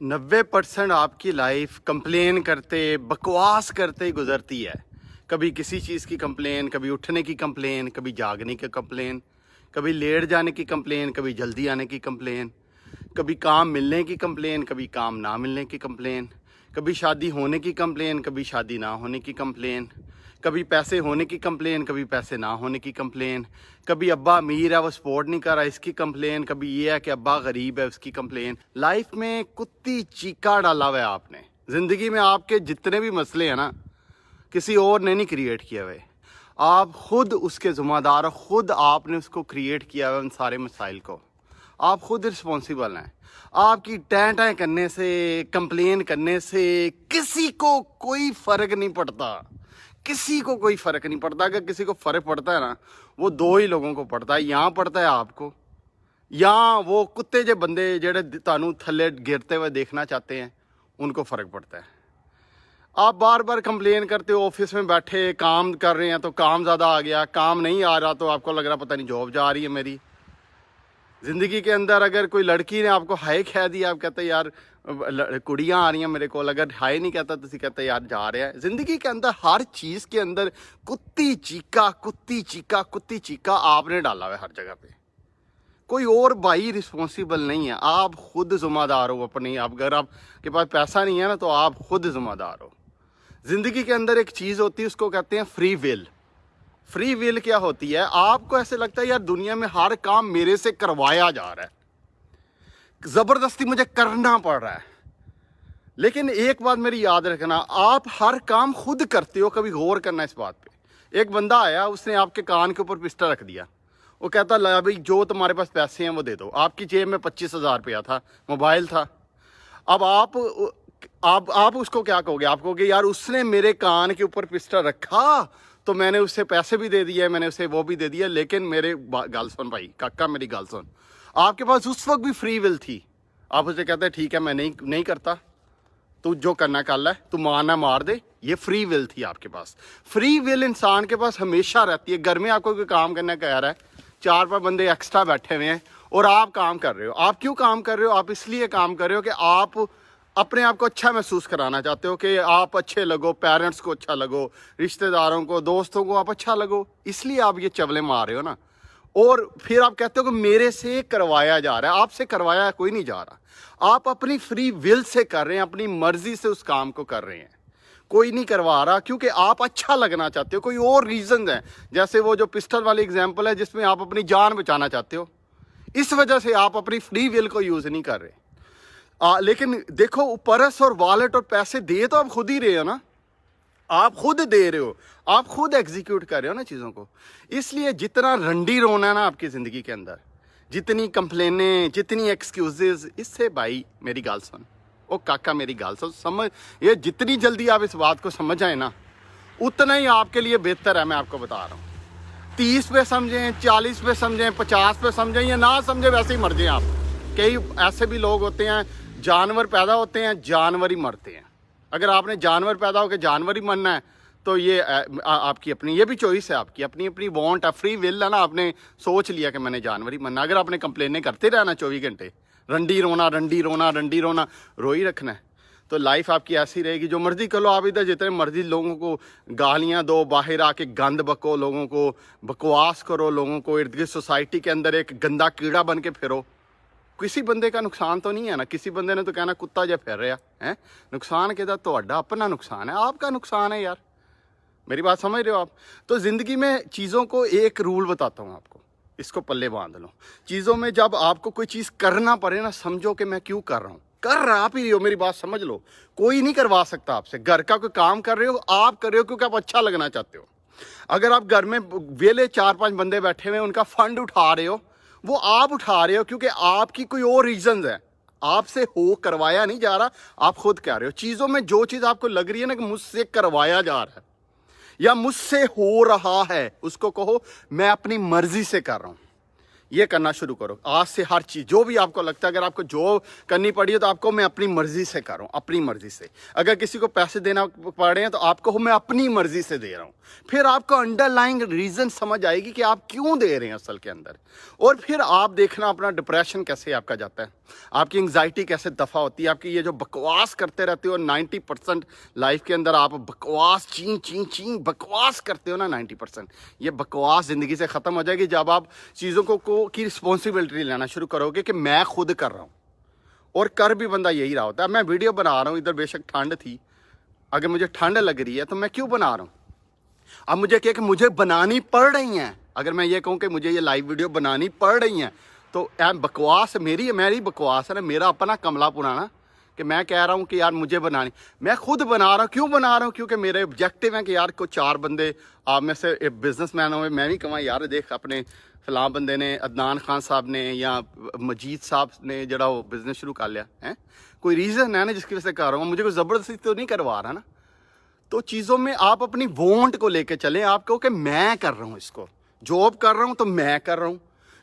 90% आपकी life complain करते बकवास करते ही गुजरती है। कभी किसी चीज़ की कंप्लेन, कभी उठने की कंप्लेन, कभी जागने की कंप्लेन, कभी लेट जाने की कंप्लेन, कभी जल्दी आने की कंप्लेन, कभी काम मिलने की कंप्लेन, कभी काम ना मिलने की कंप्लेन, कभी शादी होने की कंप्लेन, कभी शादी ना होने की कंप्लेन, कभी पैसे होने की कंप्लेन, कभी पैसे ना होने की कंप्लेन, कभी अब्बा अमीर है वो सपोर्ट नहीं कर रहा इसकी कंप्लेन, कभी ये है कि अब्बा गरीब है उसकी कंप्लेन। लाइफ में कुत्ती चीका डाला हुआ है आपने। ज़िंदगी में आपके जितने भी मसले हैं ना, किसी और ने नहीं क्रिएट किए हुए, आप खुद उसके ज़िम्मेदार हो। खुद आपने उसको क्रिएट किया हुआ उन सारे मसाइल को। आप खुद रिस्पॉन्सिबल हैं। आपकी टैं करने से, कंप्लेन करने से किसी को कोई फ़र्क नहीं पड़ता। किसी को कोई फ़र्क नहीं पड़ता। अगर किसी को फ़र्क पड़ता है ना, वो दो ही लोगों को पड़ता है। यहाँ पड़ता है आपको, या वो कुत्ते जे बंदे जेड़े तानू थल्ले गिरते हुए देखना चाहते हैं, उनको फ़र्क पड़ता है। आप बार बार कंप्लेन करते हो, ऑफिस में बैठे काम कर रहे हैं तो काम ज़्यादा आ गया, काम नहीं आ रहा तो आपको लग रहा पता नहीं जॉब जा रही है मेरी। ज़िंदगी के अंदर अगर कोई लड़की ने आपको हाय कह दिया, आप कहते यार कुड़ियाँ आ रही हैं मेरे को, अगर हाय नहीं कहता तो कहते यार जा रहे हैं। ज़िंदगी के अंदर हर चीज़ के अंदर कुत्ती चीका कुत्ती चीका कुत्ती चीका आपने डाला हुआ है हर जगह पे। कोई और भाई रिस्पॉन्सिबल नहीं है, आप खुद ज़िम्मेदार हो अपनी। आप अगर आपके पास पैसा नहीं है ना, तो आप खुद ज़िम्मेदार हो। ज़िंदगी के अंदर एक चीज़ होती है, उसको कहते हैं फ्री विल। फ्री विल क्या होती है? आपको ऐसे लगता है यार दुनिया में हर काम मेरे से करवाया जा रहा है, ज़बरदस्ती मुझे करना पड़ रहा है। लेकिन एक बात मेरी याद रखना, आप हर काम खुद करते हो। कभी गौर करना इस बात पे। एक बंदा आया, उसने आपके कान के ऊपर पिस्टल रख दिया। वो कहता ला भाई जो तुम्हारे पास पैसे हैं वो दे दो। आपकी जेब में 25,000 रुपया था, मोबाइल था। अब आप उसको क्या कहोगे? आप कहोगे यार उसने मेरे कान के ऊपर पिस्टल रखा तो मैंने उससे पैसे भी दे दिए, मैंने उसे वो भी दे दिया। लेकिन मेरे गल सुन भाई, काका मेरी गल सुन, आपके पास उस वक्त भी फ्री विल थी। आप उसे कहते हैं ठीक है मैं नहीं करता, तू जो करना कर ले, तू मारना मार दे। ये फ्री विल थी आपके पास। फ्री विल इंसान के पास हमेशा रहती है। घर में आपको कोई काम करने का कह रहा है, 4-5 बंदे एक्स्ट्रा बैठे हुए हैं और आप काम कर रहे हो। आप क्यों काम कर रहे हो? आप इसलिए काम कर रहे हो कि आप अपने आप को अच्छा महसूस कराना चाहते हो, कि आप अच्छे लगो, पेरेंट्स को अच्छा लगो, रिश्तेदारों को, दोस्तों को आप अच्छा लगो। इसलिए आप ये चवले मार रहे हो ना। और फिर आप कहते हो कि मेरे से करवाया जा रहा है। आपसे करवाया कोई नहीं जा रहा। आप अपनी फ्री विल से कर रहे हैं, अपनी मर्जी से उस काम को कर रहे हैं। कोई नहीं करवा रहा, क्योंकि आप अच्छा लगना चाहते हो। कोई और रीज़न है, जैसे वो जो पिस्टल वाली एग्जांपल है जिसमें आप अपनी जान बचाना चाहते हो, इस वजह से आप अपनी फ्री विल को यूज़ नहीं कर रहे। लेकिन देखो, पर्स और वॉलेट और पैसे दे तो आप खुद ही रहे हो ना। आप खुद दे रहे हो, आप खुद एग्जीक्यूट कर रहे हो ना चीज़ों को। इसलिए जितना रंडी रोना है ना आपकी ज़िंदगी के अंदर, जितनी कंप्लेनें, जितनी एक्सक्यूजेज, इससे भाई मेरी गाल सुन, ओ काका मेरी गाल सुन, समझ। ये जितनी जल्दी आप इस बात को समझ आए ना, उतना ही आपके लिए बेहतर है। मैं आपको बता रहा हूँ, 30 पे समझें, 40 पे समझें, 50 पे समझें या ना समझें, वैसे ही मर जाएं आप। कई ऐसे भी लोग होते हैं, जानवर पैदा होते हैं, जानवर ही मरते हैं। अगर आपने जानवर पैदा होकर जानवर ही मरना है तो ये आपकी अपनी, ये भी चॉइस है आपकी, अपनी अपनी वांट है, फ्री विल है ना। आपने सोच लिया कि मैंने जानवर ही मरना। अगर आपने कंप्लेनें करते रहना 24 घंटे, रंडी रोना रंडी रोना रंडी रोना, रो ही रखना है, तो लाइफ आपकी ऐसी रहेगी। जो मर्जी कर लो आप, इधर जितने मर्जी लोगों को गालियाँ दो, बाहर आके गंद बको, लोगों को बकवास करो, लोगों को इर्द गिर्द सोसाइटी के अंदर एक गंदा कीड़ा बन के फिरो। किसी बंदे का नुकसान तो नहीं है ना। किसी बंदे ने तो कहना कुत्ता जो फिर रहा है, नुकसान कहता तो अपना नुकसान है, आपका नुकसान है यार। मेरी बात समझ रहे हो आप? तो ज़िंदगी में चीज़ों को एक रूल बताता हूँ आपको, इसको पल्ले बांध लो। चीज़ों में जब आपको कोई चीज़ करना पड़े ना, समझो कि मैं क्यों कर रहा हूँ। कर रहा आप ही हो, मेरी बात समझ लो। कोई नहीं करवा सकता आपसे। घर का कोई काम कर रहे हो, आप कर रहे हो क्योंकि आप अच्छा लगना चाहते हो। अगर आप घर में वेले 4-5 बंदे बैठे हुए हैं, उनका फंड उठा रहे हो, वो आप उठा रहे हो क्योंकि आपकी कोई और रीजंस है। आपसे हो करवाया नहीं जा रहा, आप खुद कह रहे हो। चीज़ों में जो चीज़ आपको लग रही है ना कि मुझसे करवाया जा रहा है या मुझसे हो रहा है, उसको कहो मैं अपनी मर्जी से कर रहा हूँ। ये करना शुरू करो आज से। हर चीज़ जो भी आपको लगता है, अगर आपको जो करनी पड़ी है तो आपको मैं अपनी मर्जी से कर रहा हूँ, अपनी मर्जी से। अगर किसी को पैसे देना पड़ रहे हैं तो आपको मैं अपनी मर्जी से दे रहा हूँ। फिर आपको अंडरलाइंग रीज़न समझ आएगी कि आप क्यों दे रहे हैं असल के अंदर। और फिर आप देखना अपना डिप्रेशन कैसे आपका जाता है। आपकी एंग्जाइटी कैसे दफ़ा होती है, आपकी ये जो बकवास करते रहते हो 90% लाइफ के अंदर आप बकवास ची ची ची बकवास करते हो ना 90%, ये बकवास ज़िंदगी से ख़त्म हो जाएगी जब आप चीज़ों को की रिस्पॉन्सिबिलिटी लेना शुरू करोगे कि मैं खुद कर रहा हूँ। और कर भी बंदा यही रहा होता है। मैं वीडियो बना रहा हूँ, इधर बेशक ठंड थी, अगर मुझे ठंड लग रही है तो मैं क्यों बना रहा हूँ। अब मुझे क्या कि मुझे बनानी पड़ रही हैं, अगर मैं ये कहूँ कि मुझे ये लाइव वीडियो बनानी पड़ रही हैं तो बकवास मेरी बकवास है ना, मेरा अपना कमला पुराना कि मैं कह रहा हूँ कि यार मुझे बनानी, मैं खुद बना रहा हूँ। क्यों बना रहा हूँ? क्योंकि मेरे ऑब्जेक्टिव हैं कि यार को 4 बंदे आप में से बिजनेसमैन हो, मैं भी कमाई यार। देख अपने फलां बंदे ने, अदनान खान साहब ने या मजीद साहब ने जरा वो बिज़नेस शुरू कर लिया है, कोई रीज़न है ना जिसकी वजह से कर रहा हूँ, मुझे कोई ज़बरदस्ती तो नहीं करवा रहा ना। तो चीज़ों में आप अपनी वोंट को लेके चलें। आप कहो कि मैं कर रहा हूँ इसको, जॉब कर रहा हूँ तो मैं कर रहा हूँ,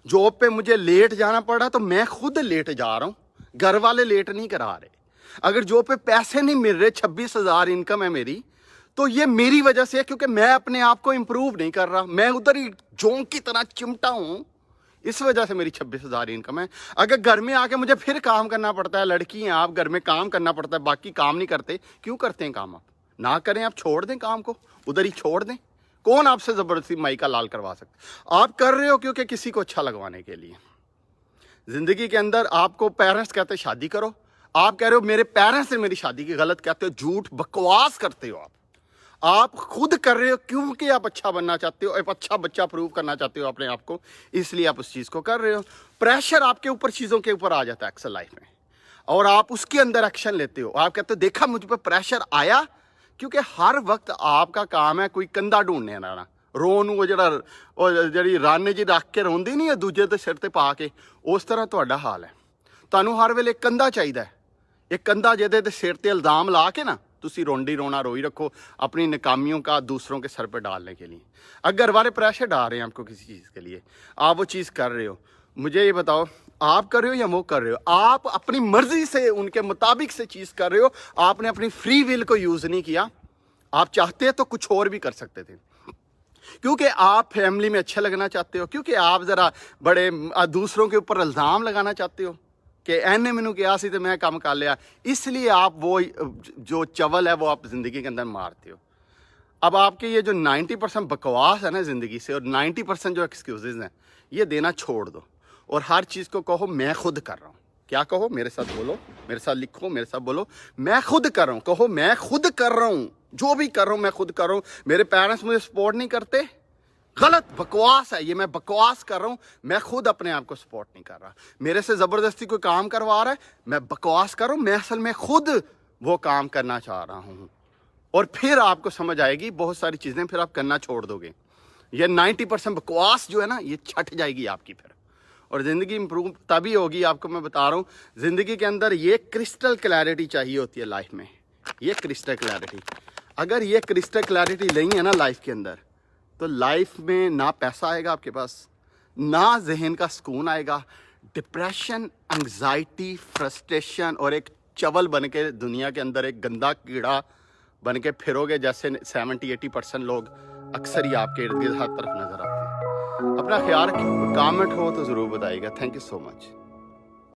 जॉब पे मुझे लेट जाना पड़ा तो मैं खुद लेट जा रहा हूँ, घर वाले लेट नहीं करा रहे। अगर जॉब पे पैसे नहीं मिल रहे, 26,000 इनकम है मेरी, तो ये मेरी वजह से है क्योंकि मैं अपने आप को इम्प्रूव नहीं कर रहा, मैं उधर ही जोंक की तरह चिमटा हूँ, इस वजह से मेरी 26,000 इनकम है। अगर घर में आके मुझे फिर काम करना पड़ता है, लड़की हैं आप, घर में काम करना पड़ता है, बाकी काम नहीं करते, क्यों करते हैं काम? आप ना करें, आप छोड़ दें काम को, उधर ही छोड़ दें। कौन आपसे ज़बरदस्ती माई का लाल करवा सकता? आप कर रहे हो क्योंकि किसी को अच्छा लगवाने के लिए। ज़िंदगी के अंदर आपको पेरेंट्स कहते शादी करो, आप कह रहे हो मेरे पेरेंट्स ने मेरी शादी की, गलत कहते हो, झूठ बकवास करते हो। आप खुद कर रहे हो क्योंकि आप अच्छा बनना चाहते हो, एक अच्छा बच्चा प्रूव करना चाहते हो अपने आप को, इसलिए आप उस चीज़ को कर रहे हो। प्रेशर आपके ऊपर, चीज़ों के ऊपर आ जाता है अक्सर लाइफ में, और आप उसके अंदर एक्शन लेते हो। आप कहते हो देखा मुझ पर प्रेशर आया, क्योंकि हर वक्त आपका काम है कोई कंधा ढूंढने रहना, रोन वो जी राने जी रख के रोंदी नहीं है दूजे के सिर ते पा के, उस तरह तुहाडा हाल है। तुहानू हर वेले एक कंधा चाहिए, एक कंधा जिहदे ते सिर ते इल्ज़ाम ला के ना तुसी रोंडी रोना रोई रखो अपनी नाकामियों का दूसरों के सर पर डालने के लिए। अगर वाले प्रेशर डाल रहे हैं आपको किसी चीज़ के लिए, आप वो चीज़ कर रहे हो, मुझे ये बताओ आप कर रहे हो या वो कर रहे हो? आप अपनी मर्जी से उनके मुताबिक से चीज़ कर रहे हो, आपने अपनी फ्री विल को यूज़ नहीं किया। आप चाहते तो कुछ और भी कर सकते थे, क्योंकि आप फैमिली में अच्छे लगना चाहते हो, क्योंकि आप ज़रा बड़े दूसरों के ऊपर इल्ज़ाम लगाना चाहते हो कि एने मैनू कहा सी तो मैं काम कर लिया, इसलिए आप वो जो चवल है वो आप ज़िंदगी के अंदर मारते हो। अब आपके ये जो 90% बकवास है ना ज़िंदगी से, और 90% जो एक्सक्यूज़ हैं, ये देना छोड़ दो और हर चीज़ को कहो मैं खुद कर रहा हूँ। क्या कहो? मेरे साथ बोलो, मेरे साथ लिखो, मेरे साथ बोलो, मैं खुद कर रहा हूँ। कहो मैं खुद कर रहा हूँ, जो भी कर रहा हूँ मैं खुद कर रहा हूँ। मेरे पेरेंट्स मुझे सपोर्ट नहीं करते, गलत बकवास है ये, मैं बकवास कर रहा हूँ, मैं खुद अपने आप को सपोर्ट नहीं कर रहा। मेरे से ज़बरदस्ती कोई काम करवा रहा है, मैं बकवास कर रहा हूँ, मैं असल में खुद वो काम करना चाह रहा हूँ। और फिर आपको समझ आएगी बहुत सारी चीज़ें, फिर आप करना छोड़ दोगे। ये 90% बकवास जो है ना, ये छट जाएगी आपकी फिर, और ज़िंदगी इंप्रूव तभी होगी। आपको मैं बता रहा हूँ, ज़िंदगी के अंदर ये क्रिस्टल क्लैरिटी चाहिए होती है लाइफ में, ये क्रिस्टल क्लैरिटी। अगर ये क्रिस्टल क्लैरिटी नहीं है ना लाइफ के अंदर, तो लाइफ में ना पैसा आएगा आपके पास, ना जहन का सुकून आएगा, डिप्रेशन, एंग्जाइटी, फ्रस्ट्रेशन, और एक चवल बन के दुनिया के अंदर एक गंदा कीड़ा बन के फिरोगे, जैसे 70-80% लोग अक्सर ही आपके इर्द गिर्द हर तरफ नज़र आते हैं। अपना ख्याल रखिए, कमेंट हो तो ज़रूर बताइएगा। Thank you so much.